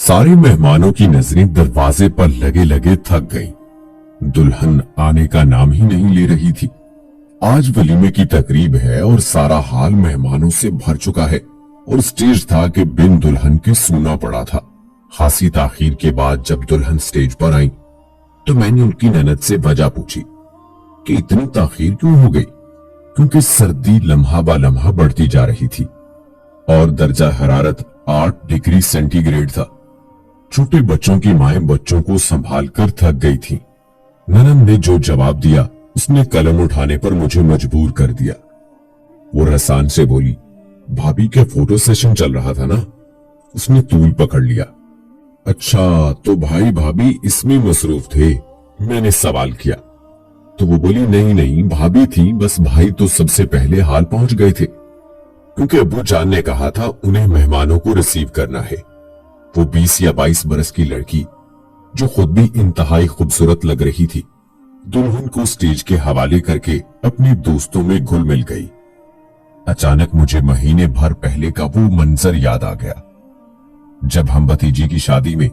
सारे मेहमानों की नजरें दरवाजे पर लगे लगे थक गईं। दुल्हन आने का नाम ही नहीं ले रही थी। आज वलीमे की तकरीब है और सारा हाल मेहमानों से भर चुका है और स्टेज था कि बिन दुल्हन के सूना पड़ा था। खासी ताखीर के बाद जब दुल्हन स्टेज पर आई तो मैंने उनकी ननद से वजह पूछी कि इतनी ताखीर क्यों हो गई, क्योंकि सर्दी लम्हा बा लम्हा बढ़ती जा रही थी और दर्जा हरारत 8 डिग्री सेंटीग्रेड था। छोटे बच्चों की माएं बच्चों को संभाल कर थक गई थी। ननद ने जो जवाब दिया उसने कलम उठाने पर मुझे मजबूर कर दिया। वो रसान से बोली, भाभी के फोटो सेशन चल रहा था ना। उसने तूल पकड़ लिया। अच्छा, तो भाई भाभी इसमें मसरूफ थे? मैंने सवाल किया तो वो बोली, नहीं नहीं भाभी थी, बस भाई तो सबसे पहले हाल पहुंच गए थे, क्योंकि अब्बू जान ने कहा था उन्हें मेहमानों को रिसीव करना है। वो 20 या 22 बरस की लड़की जो खुद भी इंतहाई खूबसूरत लग रही थी, दुल्हन को स्टेज के हवाले करके अपने दोस्तों में घुल मिल गई। अचानक मुझे महीने भर पहले का वो मंजर याद आ गया जब हम भतीजी की शादी में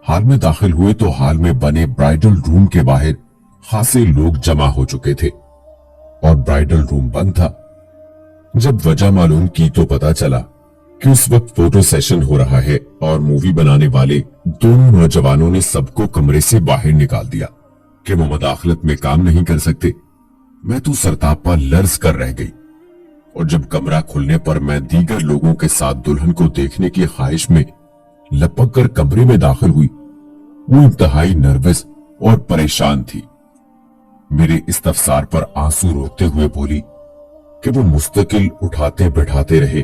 हाल में दाखिल हुए तो हाल में बने ब्राइडल रूम के बाहर खासे लोग जमा हो चुके थे और ब्राइडल रूम बंद था। जब वजह मालूम की तो पता चला कि उस वक्त फोटो सेशन हो रहा है और मूवी बनाने वाले दोनों नौजवानों ने सबको कमरे से बाहर निकाल दिया कि वो मदाखलत में काम नहीं कर सकते। मैं तो सरतापा लर्ज कर रह गई और जब कमरा खुलने पर मैं दीगर लोगों के साथ दुल्हन को देखने की ख्वाहिश में लपक कर कमरे में दाखिल हुई, वो इंतहाई नर्वस और परेशान थी। मेरे इस्तफसार पर आंसू रोकते हुए बोली कि वो मुस्तकिल उठाते बैठाते रहे,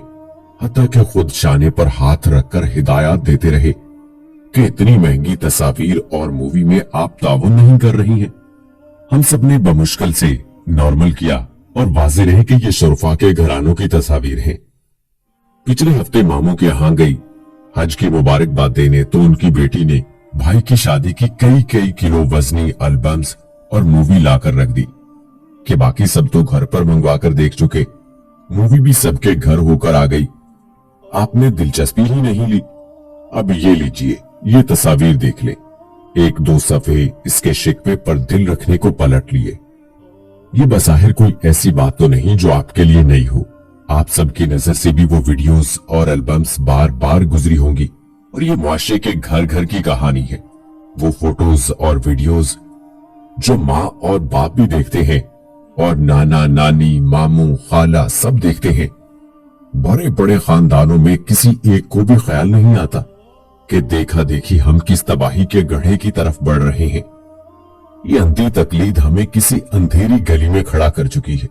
हत्ता कि खुद शाने पर हाथ रखकर हिदायत देते रहे कि इतनी महंगी तस्वीर और मूवी में आप ताउन नहीं कर रही हैं। हम सबने बमुश्किल से नॉर्मल किया और वाज़ेह रहे कि ये शुरफा के घरानों की तस्वीर हैं। पिछले हफ्ते मामू के यहां गई हज की मुबारकबाद देने तो उनकी बेटी ने भाई की शादी की कई किलो वजनी एल्बम्स और मूवी लाकर रख दी कि बाकी सब तो घर पर मंगवा कर देख चुके, मूवी भी सबके घर होकर आ गई। आपने दिलचस्पी ही नहीं ली। अब ये लीजिए, ये तस्वीर देख ले। 1-2 सफ़े इसके शिकवे पर दिल रखने को पलट लिए। ये बज़ाहिर कोई ऐसी बात तो नहीं जो आपके लिए नई हो। आप सबकी नजर से भी वो वीडियोस और एल्बम्स बार बार गुजरी होंगी और ये मुआशरे के घर घर की कहानी है। वो फोटोज और वीडियोस जो माँ और बाप भी देखते हैं और नाना नानी मामू खाला सब देखते हैं। बड़े बड़े खानदानों में किसी एक को भी ख्याल नहीं आता कि देखा देखी हम किस तबाही के गड्ढे की तरफ बढ़ रहे हैं। ये अंधी तकलीद हमें किसी अंधेरी गली में खड़ा कर चुकी है।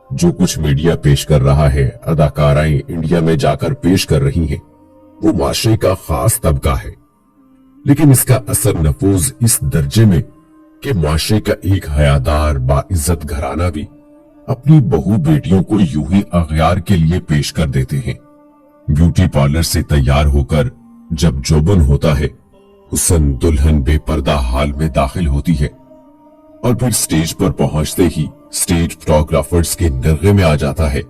जो कुछ मीडिया पेश कर रहा है, अदाकाराएं इंडिया में जाकर पेश कर रही हैं, वो माशरे का खास तबका है, लेकिन इसका असर नफूज इस दर्जे में कि माशरे का एक हयादार बाइज्जत घराना भी अपनी बहू बेटियों को यूं ही अगयार के लिए पेश कर देते हैं। ब्यूटी पार्लर से तैयार होकर जब जोबन होता है, हुसन दुल्हन बेपर्दा हाल में दाखिल होती है और फिर स्टेज पर पहुंचते ही स्टेज फोटोग्राफर्स के नरगे में आ जाता है,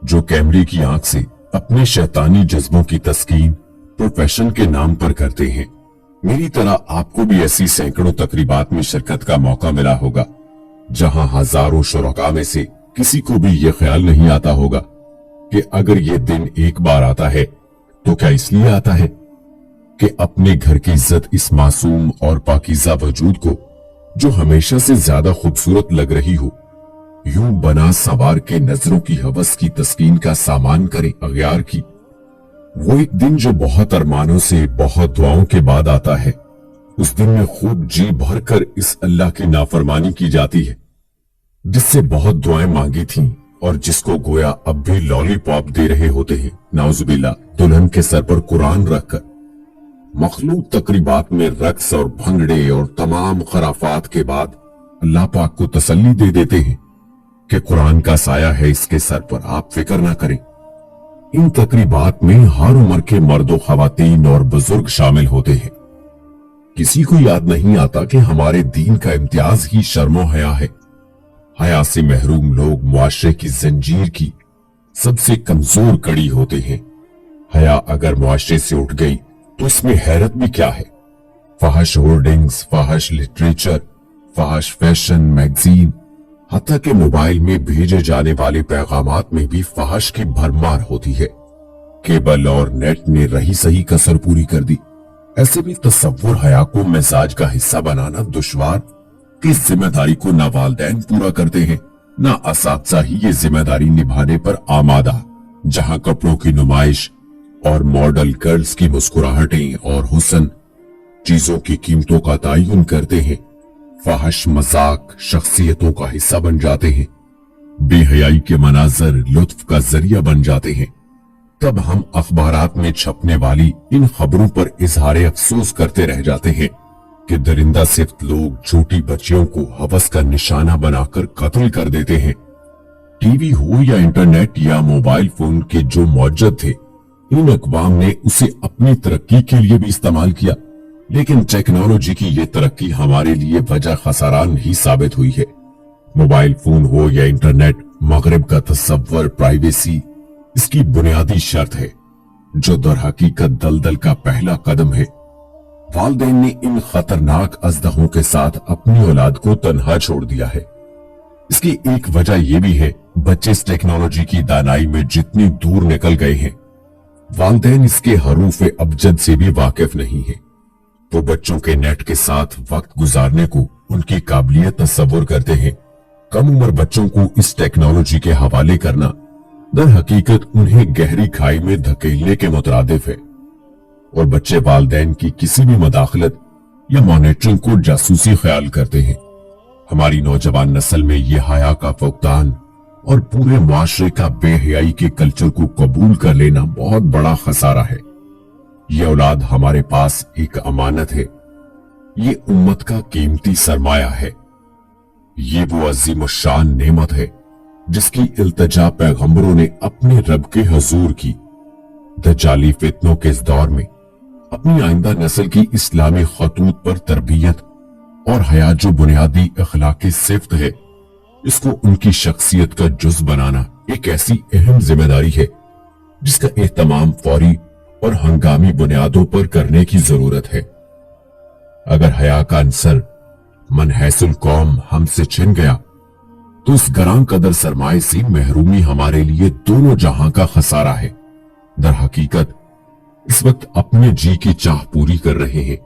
जो कैमरे की आंख से अपने शैतानी जज्बों की तस्कीन प्रोफेशन के नाम पर करते हैं। मेरी तरह आपको भी ऐसी सैकड़ों तकरीबात में शिरकत का मौका मिला होगा, जहां हजारों शुरका में से किसी को भी ये ख्याल नहीं आता होगा कि अगर ये दिन एक बार आता है तो क्या इसलिए आता है कि अपने घर की इज्जत इस मासूम और पाकीज़ा वजूद को, जो हमेशा से ज्यादा खूबसूरत लग रही हो, यूं बना सवार के नजरों की हवस की तस्कीन का सामान करे अगयार की। वो एक दिन जो बहुत अरमानों से बहुत दुआओं के बाद आता है। उस दिन में खूब जी भर कर इस अल्लाह की नाफरमानी की जाती है जिससे बहुत दुआएं मांगी थीं और जिसको गोया अब भी लॉलीपॉप दे रहे होते हैं, नाउजुबिल्ला, दुल्हन के सर पर कुरान रखकर। मखलूक तकरीबात में रक्स और भंगड़े और तमाम खराफात के बाद अल्लाह पाक को तसल्ली दे देते हैं कि कुरान का साया है इसके सर पर, आप फिक्र ना करें। इन तकरीबात में हर उम्र के मर्दों, खवातीन और बुजुर्ग शामिल होते हैं। किसी को याद नहीं आता कि हमारे दीन का इम्तियाज ही शर्मो हया है। हया से महरूम लोग मुआशरे की जंजीर की सबसे कमजोर कड़ी होते हैं। हया अगर मुआशरे से उठ गई तो इसमें हैरत भी क्या है। फहश होर्डिंग्स, फहश लिटरेचर, फहश फैशन मैगजीन, हत्ता के मोबाइल में भेजे जाने वाले पैगामात में भी फहश की भरमार होती है। केबल और नेट ने रही सही कसर पूरी कर दी। ऐसे में तसव्वुर हया को मिजाज का हिस्सा बनाना दुश्वार कि इस जिम्मेदारी को ना वालिदैन पूरा करते हैं, ना असातिज़ा ही ये जिम्मेदारी निभाने पर आमादा। जहां कपड़ों की नुमाइश और मॉडल गर्ल्स की मुस्कुराहटें और हुस्न चीजों की कीमतों का तयन करते हैं, फहश मजाक शख्सियतों का हिस्सा बन जाते हैं, बेहयाई के मनाजर लुत्फ का जरिया बन जाते हैं, तब हम अखबारात में छपने वाली इन खबरों पर इजहार अफसोस करते रह जाते हैं कि दरिंदा सिफ्त लोग छोटी बच्चियों को हवस का निशाना बनाकर कत्ल कर देते हैं। टीवी हो या इंटरनेट या मोबाइल फोन के जो मौजूद थे, इन अक़वाम ने उसे अपनी तरक्की के लिए भी इस्तेमाल किया, लेकिन टेक्नोलॉजी की ये तरक्की हमारे लिए वजह खसारान ही साबित हुई है। मोबाइल फोन हो या इंटरनेट, मगरिब का तसव्वुर प्राइवेसी इसकी बुनियादी शर्त है, जो दरहकीकत दलदल का पहला कदम है। वालिदैन ने इन खतरनाक अजदहों के साथ अपनी औलाद को तन्हा छोड़ दिया है। इसकी एक वजह यह भी है, बच्चे इस टेक्नोलॉजी की दानाई में जितनी दूर निकल गए हैं, वालिदैन इसके हरूफ अबजद से भी वाकिफ नहीं है। वो बच्चों के नेट के साथ वक्त गुजारने को उनकी काबिलियत तस्वुर करते हैं। कम उम्र बच्चों को इस टेक्नोलॉजी के हवाले करना दर हकीकत उन्हें गहरी खाई में धकेलने के मुतरादिफ है, और बच्चे वालिदैन की किसी भी मदाखलत या मॉनिटरिंग को जासूसी ख्याल करते हैं। हमारी नौजवान नस्ल में यह हया का फुकदान और पूरे मुआशरे का बेहयाई के कल्चर को कबूल कर लेना बहुत बड़ा खसारा है। ये औलाद हमारे पास एक अमानत है, ये उम्मत का कीमती सरमाया है। ये वो अजीम शान नेमत है जिसकी इल्तजा पैगंबरों ने अपने रब के हुजूर की। दज्जाली फितनों के इस दौर में अपनी आइंदा नस्ल की इस्लामी खतूत पर तरबियत और हया जो बुनियादी अखलाकी सिफ्त है, इसको उनकी शख्सियत का जुज बनाना एक ऐसी अहम जिम्मेदारी है जिसका एहतमाम फौरी और हंगामी बुनियादों पर करने की जरूरत है। अगर हया का अंसर मनहैसुल कौम हमसे छिन गया तो इस गरां कदर सरमाए से महरूमी हमारे लिए दोनों जहां का खसारा है। दर हकीकत इस वक्त अपने जी की चाह पूरी कर रहे हैं,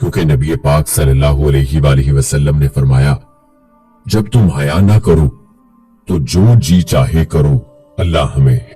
क्योंकि नबी पाक सल्लल्लाहु अलैहि वसल्लम ने फरमाया, जब तुम हया ना करो तो जो जी चाहे करो, अल्लाह हमें